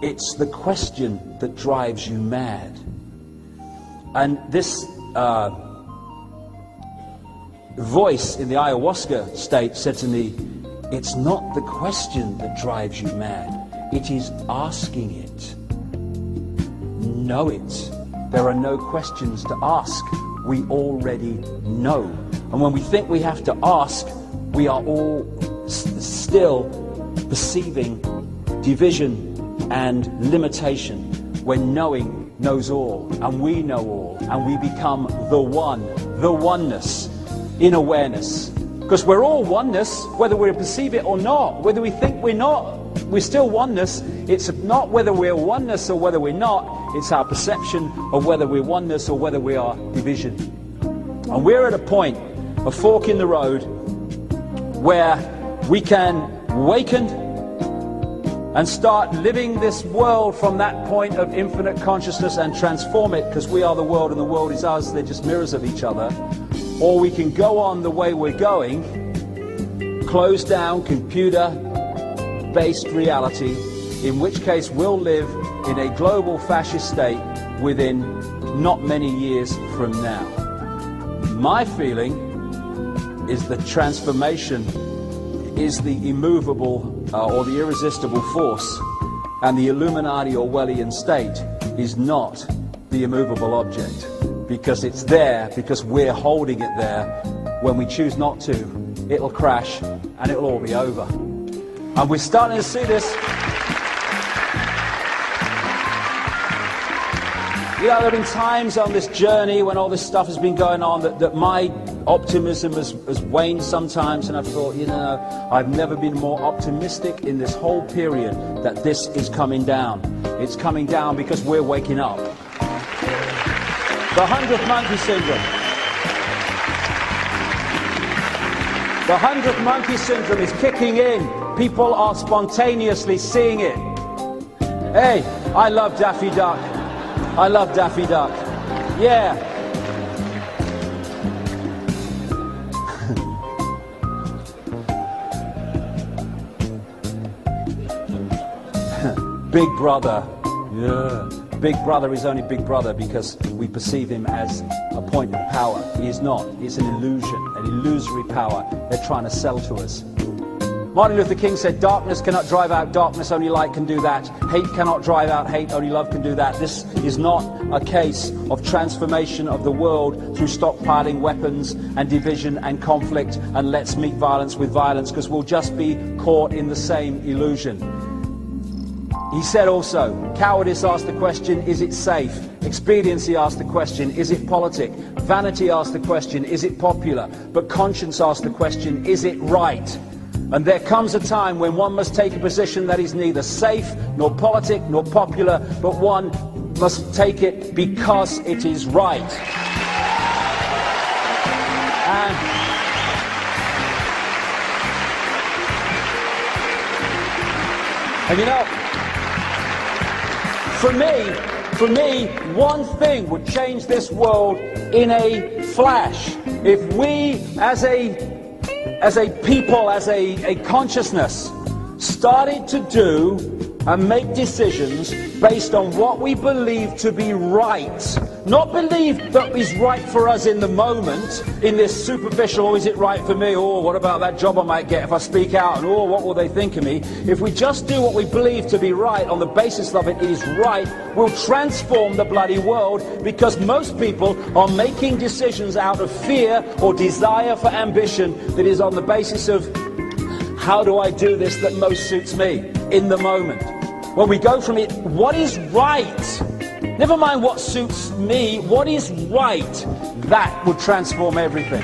It's the question that drives you mad. And this voice in the ayahuasca state said to me, it's not the question that drives you mad, it is asking it. Know it. There are no questions to ask. We already know. And when we think we have to ask, we are all still perceiving division and limitation, when knowing knows all, and we know all, and we become the one, the oneness in awareness. Because we're all oneness, whether we perceive it or not. Whether we think we're not, we're still oneness. It's not whether we're oneness or whether we're not, it's our perception of whether we're oneness or whether we are division. And we're at a point, a fork in the road, where we can awaken and start living this world from that point of infinite consciousness and transform it, because we are the world and the world is us, they're just mirrors of each other. Or we can go on the way we're going, close down computer-based reality, in which case we'll live in a global fascist state within not many years from now. My feeling is that transformation is the immovable or the irresistible force, and the Illuminati Orwellian state is not the immovable object, because it's there, because we're holding it there. When we choose not to, it'll crash and it'll all be over. And we're starting to see this. You know, there have been times on this journey when all this stuff has been going on that my optimism has waned sometimes, and I've thought, you know, I've never been more optimistic in this whole period that this is coming down. It's coming down because we're waking up. The 100th monkey syndrome. The 100th monkey syndrome is kicking in. People are spontaneously seeing it. Hey, I love Daffy Duck. I love Daffy Duck. Yeah. Big Brother. Yeah. Big Brother is only Big Brother because we perceive him as a point of power. He is not. It's an illusion, an illusory power they're trying to sell to us. Martin Luther King said, darkness cannot drive out darkness, only light can do that. Hate cannot drive out hate, only love can do that. This is not a case of transformation of the world through stockpiling weapons and division and conflict and let's meet violence with violence, because we'll just be caught in the same illusion. He said also, cowardice asked the question, is it safe? Expediency asked the question, is it politic? Vanity asked the question, is it popular? But conscience asked the question, is it right? And there comes a time when one must take a position that is neither safe, nor politic, nor popular, but one must take it because it is right. And you know, for me, one thing would change this world in a flash. If we, as a people, as a consciousness, started to do and make decisions based on what we believe to be right, not believe that is right for us in the moment, in this superficial, oh, is it right for me? Oh, what about that job I might get if I speak out? And oh, what will they think of me? If we just do what we believe to be right on the basis of it is right, we'll transform the bloody world, because most people are making decisions out of fear or desire for ambition that is on the basis of, how do I do this that most suits me in the moment? When we go from it, what is right? Never mind what suits me, what is right? That would transform everything.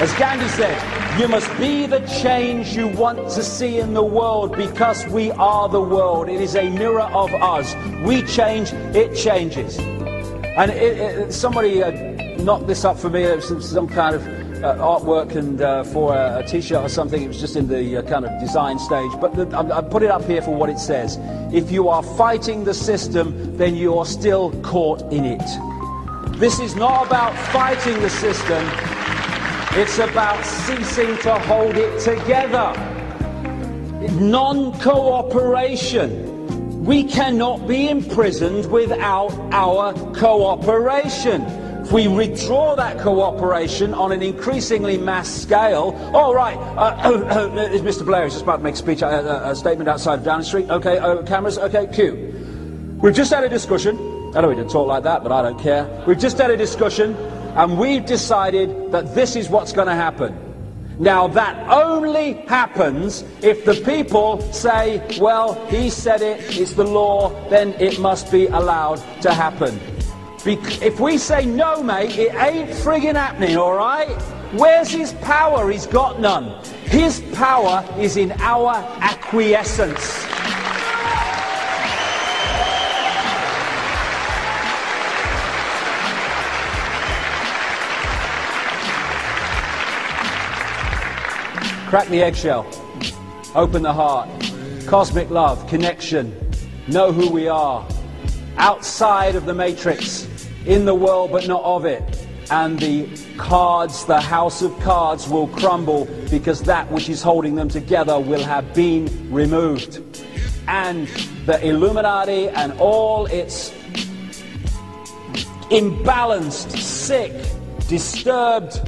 As Gandhi said, you must be the change you want to see in the world, because we are the world. It is a mirror of us. We change, it changes. And somebody knocked this up for me. It was some kind of artwork and for a t-shirt or something. It was just in the kind of design stage, but I put it up here for what it says. If you are fighting the system, then you are still caught in it. This is not about fighting the system. It's about ceasing to hold it together. Non-cooperation. We cannot be imprisoned without our cooperation. If we withdraw that cooperation on an increasingly mass scale, all right, Mr. Blair is just about to make a statement outside of Downing Street. Okay, cameras, okay, cue. We've just had a discussion. I know we didn't talk like that, but I don't care. We've just had a discussion, and we've decided that this is what's going to happen. Now, that only happens if the people say, well, he said it, it's the law, then it must be allowed to happen. If we say, no, mate, it ain't friggin' happening, all right? Where's his power? He's got none. His power is in our acquiescence. Crack the eggshell, open the heart, cosmic love, connection, know who we are, outside of the matrix, in the world but not of it, and the cards, the house of cards will crumble because that which is holding them together will have been removed. And the Illuminati and all its imbalanced, sick, disturbed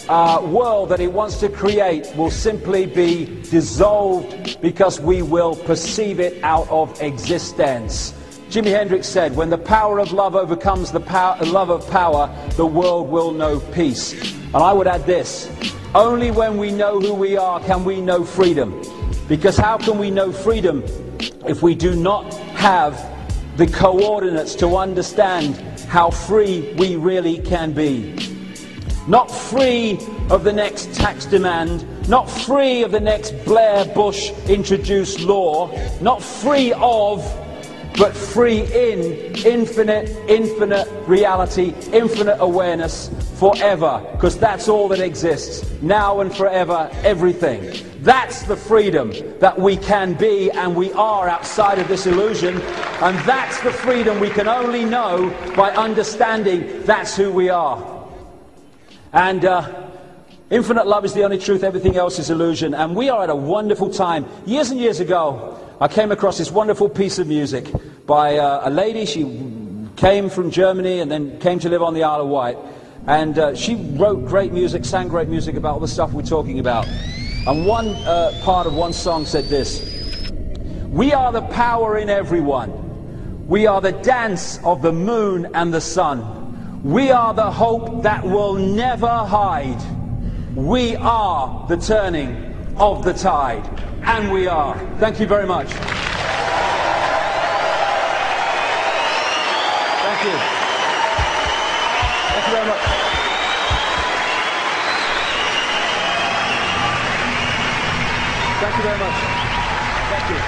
world that it wants to create will simply be dissolved because we will perceive it out of existence. Jimi Hendrix said, when the power of love overcomes the love of power, the world will know peace. And I would add this, only when we know who we are can we know freedom. Because how can we know freedom if we do not have the coordinates to understand how free we really can be? Not free of the next tax demand, not free of the next Blair Bush introduced law, not free of, but free in infinite reality, infinite awareness forever, because that's all that exists, now and forever, everything. That's the freedom that we can be and we are outside of this illusion, and that's the freedom we can only know by understanding that's who we are. And infinite love is the only truth, everything else is illusion. And we are at a wonderful time. Years and years ago, I came across this wonderful piece of music by a lady. She came from Germany and then came to live on the Isle of Wight. And she wrote great music, sang great music about all the stuff we're talking about. And one part of one song said this: we are the power in everyone. We are the dance of the moon and the sun. We are the hope that will never hide. We are the turning of the tide. And we are. Thank you very much. Thank you. Thank you very much. Thank you very much. Thank you.